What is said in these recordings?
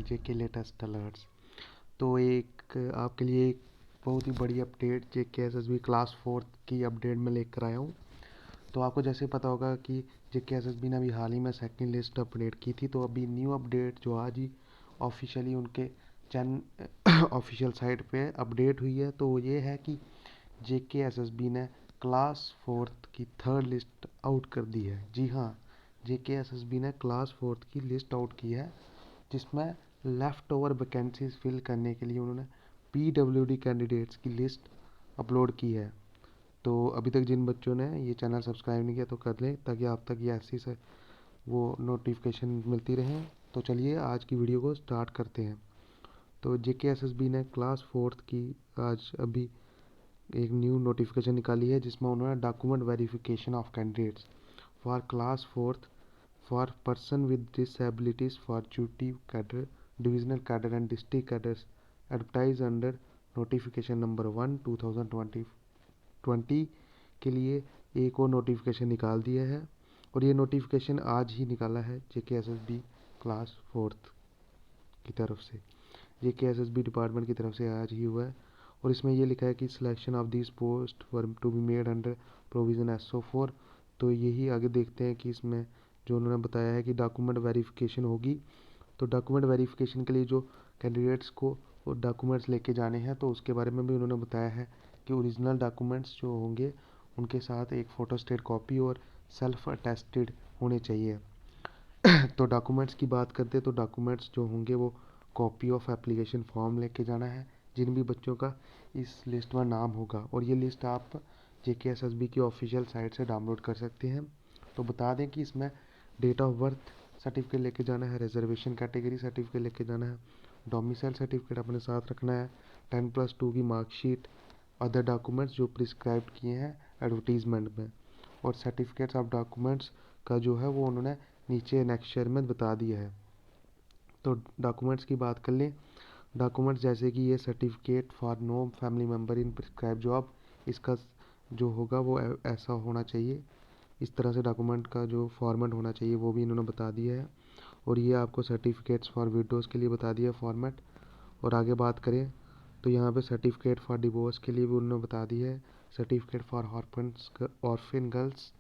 जेके latest alerts. तो एक आपके लिए एक बहुत ही बड़ी अपडेट जेके एसएसबी क्लास 4 की अपडेट में लेकर आया हूँ। तो आपको जैसे पता होगा कि जेके एसएसबी ने अभी हाल ही में सेकंड लिस्ट अपडेट की थी। तो अभी न्यू अपडेट जो आज ही ऑफिशियली उनके ऑफिशियल साइट पे अपडेट हुई है, तो वो ये है कि जेके एसएसबी ने क्लास 4 की थर्ड लिस्ट आउट कर दी है। जी हाँ, जेके एसएसबी ने क्लास 4 की लिस्ट आउट की है, जिसमें लेफ़्ट ओवर वैकेंसीज फिल करने के लिए उन्होंने पीडब्ल्यूडी कैंडिडेट्स की लिस्ट अपलोड की है। तो अभी तक जिन बच्चों ने ये चैनल सब्सक्राइब नहीं किया तो कर लें, ताकि आप तक ये ऐसी से वो नोटिफिकेशन मिलती रहें। तो चलिए आज की वीडियो को स्टार्ट करते हैं। तो जेके एसएसबी ने क्लास 4 की आज अभी एक न्यू नोटिफिकेशन निकाली है, जिसमें उन्होंने document verification of candidates for class 4 for person with disabilities for duty cadre, divisional cadre and district cadres advertised under notification number 1 2020 के लिए एक और नोटिफिकेशन निकाल दिया है। और ये नोटिफिकेशन आज ही निकाला है जेके एसएसबी क्लास 4 की तरफ से, जेके एसएसबी डिपार्टमेंट की तरफ से आज ही हुआ है। और इसमें ये लिखा है कि selection of this post were to be made under provision SO4। तो यही आगे देखते हैं कि इसमें जो उन्होंने बताया है कि डॉक्यूमेंट वेरिफिकेशन होगी। तो डॉक्यूमेंट वेरिफिकेशन के लिए जो कैंडिडेट्स को डॉक्यूमेंट्स लेके जाने हैं, तो उसके बारे में भी उन्होंने बताया है कि ओरिजिनल डॉक्यूमेंट्स जो होंगे उनके साथ एक फ़ोटोस्टेट कॉपी और सेल्फ अटेस्टेड होने चाहिए। तो डॉक्यूमेंट्स की बात करते हैं, तो डॉक्यूमेंट्स जो होंगे वो कॉपी ऑफ एप्लीकेशन फॉर्म लेके जाना है, जिन भी बच्चों का इस लिस्ट में नाम होगा। और ये लिस्ट आप जेके एसएसबी की ऑफिशियल साइट से डाउनलोड कर सकते हैं। तो बता दें कि इसमें डेट ऑफ बर्थ सर्टिफिकेट लेके जाना है, रिजर्वेशन कैटेगरी सर्टिफिकेट लेके जाना है, डोमिसाइल सर्टिफिकेट अपने साथ रखना है, 10+2 की मार्कशीट, अदर डॉक्यूमेंट्स जो प्रिस्क्राइब किए हैं एडवर्टीजमेंट में, और सर्टिफिकेट्स ऑफ डॉक्यूमेंट्स का जो है वो उन्होंने नीचे एनेक्चर में बता दिया है। तो डॉक्यूमेंट्स की बात कर लें, डॉक्यूमेंट्स जैसे कि ये certificate for no family member in prescribe job, इसका जो होगा वो ऐसा होना चाहिए, इस तरह से डॉक्यूमेंट का जो फॉर्मेट होना चाहिए वो भी इन्होंने बता दिया है। और ये आपको सर्टिफिकेट्स फॉर विडोज़ के लिए बता दिया फॉर्मेट। और आगे बात करें तो यहाँ पे सर्टिफिकेट फॉर डिवोर्स के लिए भी उन्होंने बता दिया है, सर्टिफिकेट फॉर ऑर्फन गर्ल्स।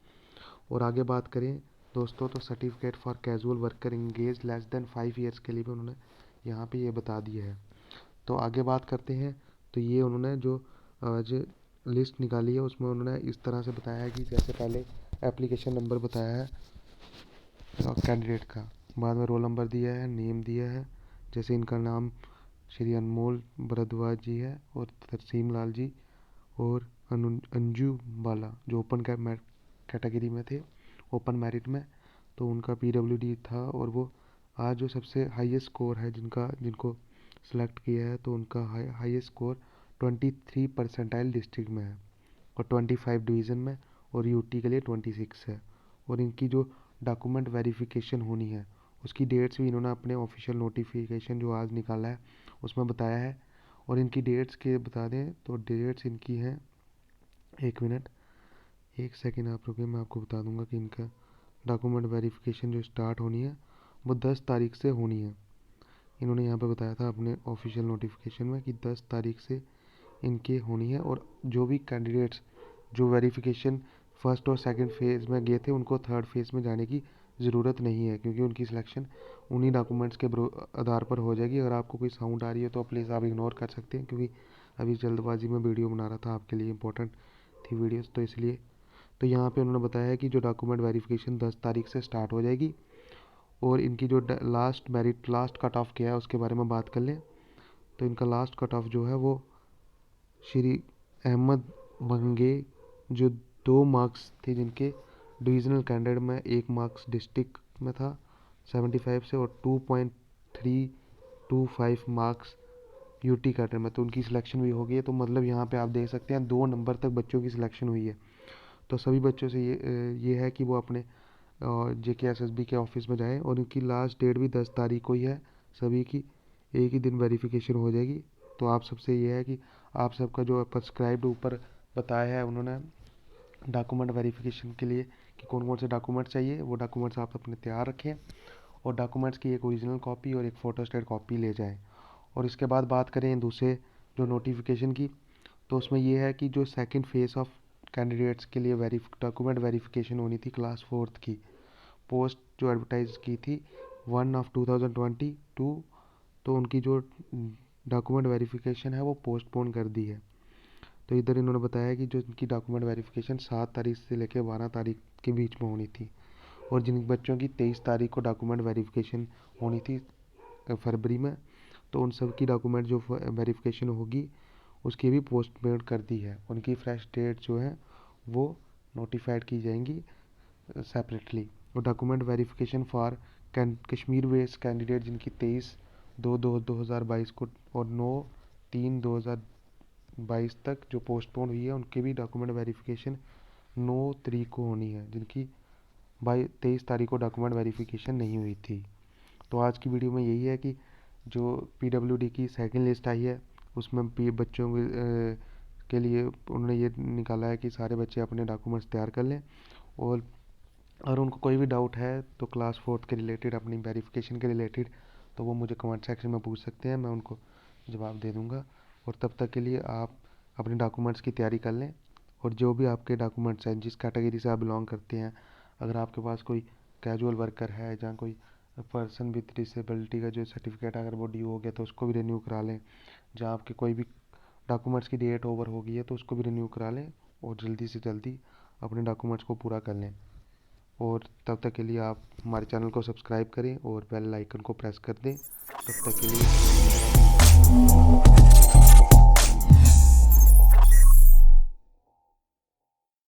और आगे बात करें दोस्तों, तो certificate for casual worker engage less than 5 years के लिए भी उन्होंने यहाँ पे ये बता दिया है। तो आगे बात करते हैं, तो ये उन्होंने जो आज लिस्ट निकाली है उसमें उन्होंने इस तरह से बताया है कि जैसे पहले एप्लीकेशन नंबर बताया है कैंडिडेट का, बाद में रोल नंबर दिया है, नेम दिया है, जैसे इनका नाम श्री अनमोल भरद्वाज जी है और तरसीम लाल जी, और अंजू बाला जो ओपन कैटेगरी में थे, ओपन मेरिट में। तो उनका पीडब्ल्यूडी था और वो आज जो सबसे हाईएस्ट स्कोर है जिनको सेलेक्ट किया है, तो उनका हाईएस्ट स्कोर 23 परसेंटाइल डिस्ट्रिक्ट में है और 25 डिवीज़न में, और यूटी के लिए 26 है। और इनकी जो डॉक्यूमेंट वेरिफिकेशन होनी है उसकी डेट्स भी इन्होंने अपने ऑफिशियल नोटिफिकेशन जो आज निकाला है उसमें बताया है। और इनकी डेट्स के बता दें तो डेट्स इनकी हैं, एक मिनट एक सेकेंड आप रुकिए, मैं आपको बता दूंगा कि इनका डॉक्यूमेंट वेरिफिकेशन जो स्टार्ट होनी है वो 10 तारीख से होनी है। इन्होंने यहाँ पे बताया था अपने ऑफिशियल नोटिफिकेशन में कि 10 तारीख से इनके होनी है। और जो भी कैंडिडेट्स जो वेरिफिकेशन फर्स्ट और सेकंड फेज़ में गए थे उनको थर्ड फेज़ में जाने की ज़रूरत नहीं है, क्योंकि उनकी सिलेक्शन उन्हीं डॉक्यूमेंट्स के आधार पर हो जाएगी। अगर आपको कोई साउंड आ रही है तो प्लीज़ आप इग्नोर कर सकते हैं, क्योंकि अभी जल्दबाजी में वीडियो बना रहा था, आपके लिए इंपॉर्टेंट थी वीडियोस, तो इसलिए। तो यहाँ पे उन्होंने बताया है कि जो डॉक्यूमेंट वेरिफिकेशन 10 तारीख से स्टार्ट हो जाएगी। और इनकी जो लास्ट कट ऑफ क्या है उसके बारे में बात कर लें, तो इनका लास्ट कट ऑफ जो है वो श्री अहमद मंगे जो 2 मार्क्स थे जिनके डिविजनल कैंडिडेट में 1 मार्क्स डिस्ट्रिक्ट में था 75 से, और 2.325 मार्क्स यूटी कैडर में, तो उनकी सिलेक्शन भी हो गई है। तो मतलब यहाँ पे आप देख सकते हैं 2 नंबर तक बच्चों की सिलेक्शन हुई है। तो सभी बच्चों से ये है कि वो अपने जेके एसएसबी के ऑफिस में जाएं, और इनकी लास्ट डेट भी 10 तारीख को ही है, सभी की एक ही दिन वेरिफिकेशन हो जाएगी। तो आप सबसे ये है कि आप सबका जो प्रिस्क्राइब्ड ऊपर बताया है उन्होंने डॉक्यूमेंट वेरिफिकेशन के लिए कि कौन कौन से डॉक्यूमेंट चाहिए, वो डॉक्यूमेंट्स आप अपने तैयार रखें। और डॉक्यूमेंट्स की एक ओरिजिनल कॉपी और एक फ़ोटोस्टेट कॉपी ले जाएं। और इसके बाद बात करें दूसरे जो नोटिफिकेशन की, तो उसमें ये है कि जो सेकंड फेज़ ऑफ कैंडिडेट्स के लिए डॉक्यूमेंट वेरिफिकेशन होनी थी क्लास फोर्थ की, पोस्ट जो एडवर्टाइज की थी 1/2022, तो उनकी जो डॉक्यूमेंट वेरिफिकेशन है वो पोस्टपोन कर दी है। तो इधर इन्होंने बताया कि जो इनकी डॉक्यूमेंट वेरिफिकेशन 7 तारीख से लेकर 12 तारीख के बीच में होनी थी, और जिन बच्चों की 23 तारीख को डॉक्यूमेंट वेरिफिकेशन होनी थी फरवरी में, तो उन सब की डॉक्यूमेंट जो वेरिफिकेशन होगी उसकी भी पोस्टपोन कर दी है। उनकी फ्रेश डेट जो है वो नोटिफाइड की जाएंगी सेपरेटली। और document verification for Kashmir based candidate जिनकी 23/2/2022 को और 9/3/2022 तक जो पोस्टपोन हुई है, उनके भी डॉक्यूमेंट वेरिफिकेशन 9 तारीख को होनी है, जिनकी 23 तारीख को डॉक्यूमेंट वेरिफिकेशन नहीं हुई थी। तो आज की वीडियो में यही है कि जो पीडब्ल्यूडी की सेकंड लिस्ट आई है उसमें बच्चों के लिए उन्होंने ये निकाला है कि सारे बच्चे अपने डॉक्यूमेंट्स तैयार कर लें, और अगर उनको कोई भी डाउट है तो क्लास फोर्थ के रिलेटेड, अपनी वेरिफिकेशन के रिलेटेड, तो वो मुझे कमेंट सेक्शन में पूछ सकते हैं, मैं उनको जवाब दे दूँगा। और तब तक के लिए आप अपने डॉक्यूमेंट्स की तैयारी कर लें, और जो भी आपके डॉक्यूमेंट्स हैं, जिस कैटेगरी से आप बिलोंग करते हैं, अगर आपके पास कोई कैजुअल वर्कर है, जहाँ कोई पर्सन विद डिसेबिलिटी का जो सर्टिफिकेट अगर वो ड्यू हो गया तो उसको भी रिन्यू करा लें। जहाँ आपके कोई भी डॉक्यूमेंट्स की डेट ओवर हो गई है तो उसको भी रिन्यू करा लें, और जल्दी से जल्दी अपने डॉक्यूमेंट्स को पूरा कर लें। और तब तक के लिए आप हमारे चैनल को सब्सक्राइब करें और बेल आइकन को प्रेस कर दें। तब तक के लिए